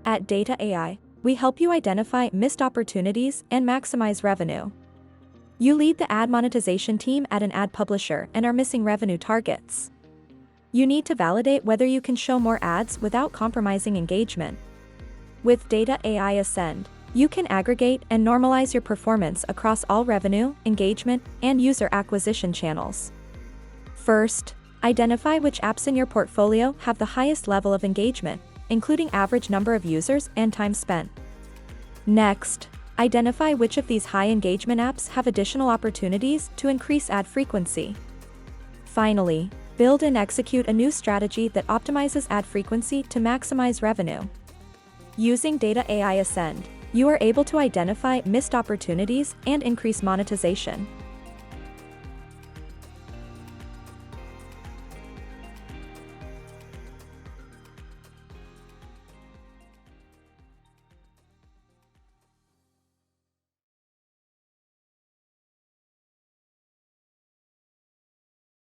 At Data.ai, we help you identify missed opportunities and maximize revenue. You lead the ad monetization team at an ad publisher and are missing revenue targets. You need to validate whether you can show more ads without compromising engagement. With Data.ai Ascend, you can aggregate and normalize your performance across all revenue, engagement, and user acquisition channels. First, identify which apps in your portfolio have the highest level of engagement, including average number of users and time spent. Next, identify which of these high engagement apps have additional opportunities to increase ad frequency. Finally, build and execute a new strategy that optimizes ad frequency to maximize revenue. Using Data.ai Ascend, you are able to identify missed opportunities and increase monetization.